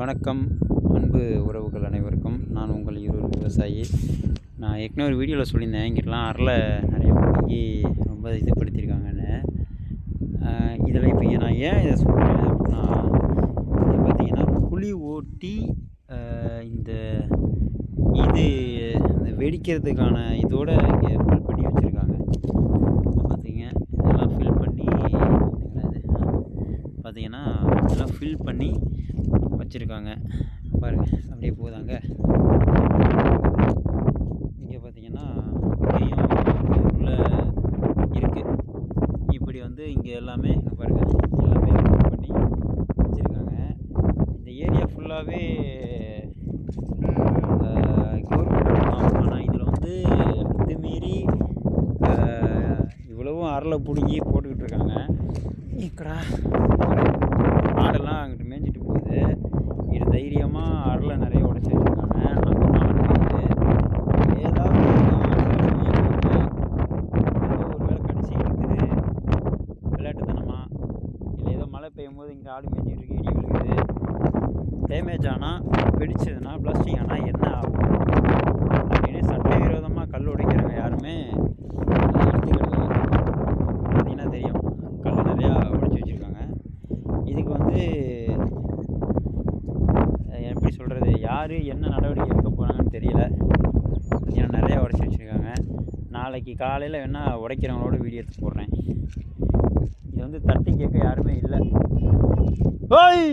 வணக்கம் அன்பு உறவுகள் அனைவருக்கும். நான் உங்கள் ஈரூர் விவசாயி. நான் ஏற்கனவே ஒரு வீடியோவில் சொல்லியிருந்தேன், இங்கிட்டலாம் அரளை நிறைய பிடுங்கி ரொம்ப இதுப்படுத்தியிருக்காங்கன்னு. இதில் இப்போ நான் ஏன் இதை சொல்கிறேன் அப்படின்னா, இது பார்த்திங்கன்னா குழி ஓட்டி இந்த வெடிக்கிறதுக்கான இதோட இங்கே ஃபில் பண்ணி வச்சுருக்காங்க. பார்த்திங்க இதெல்லாம் ஃபில் பண்ணி பார்த்திங்கன்னா இதெல்லாம் ஃபில் பண்ணி வச்சுருக்காங்க. பாருங்கள் அப்படியே போதாங்க. இங்கே பார்த்தீங்கன்னா இங்கேயும் இதுக்குள்ளே இருக்குது. இப்படி இங்கே எல்லாமே பாருங்கள், எல்லாமே பண்ணி வச்சுருக்காங்க. இந்த ஏரியா ஃபுல்லாகவே கவர்மெண்ட் தான். ஆனால் இதில் அதுமாரி இவ்வளவும் அரளை பிடுங்கி போட்டுக்கிட்டு இருக்காங்க. இக்கடா ஆடெல்லாம் அங்கிட்டு மேய்ஞ்சிட்டு போகுது. இது தைரியமாக அரளை நிறைய உடச்சி வச்சுருக்காங்க. ஏதாவது ஒரு வேளை கடிச்சு இருக்குது விளையாட்டுத்தனமாக, இல்லை ஏதோ மழை பெய்யும் போது இங்கே ஆடு மேய்ஞ்சிட்டு இருக்கு, இடி விழுகுது, டேமேஜ் ஆனால் வெடிச்சதுன்னா பிளாஸ்டிக் ஆனால் என்ன ஆகும் அப்படின்னு சட்டவிரோதமாக கல் உடைக்கிறவங்க யாருமே எடுத்துக்கிறது பார்த்தீங்கன்னா தெரியும். கல் நிறையா உடைச்சி வச்சுருக்காங்க. இதுக்கு எப்படி சொல்கிறது, யார் என்ன நடவடிக்கை எடுக்க போகிறாங்கன்னு தெரியல. ஏன்னா நிறையா உடச்சி வச்சுருக்காங்க. நாளைக்கு காலையில் வேணால் உடைக்கிறவங்களோட வீடியோ எடுத்து போடுறேன். இது தட்டி கேட்க யாருமே இல்லை. ஓய்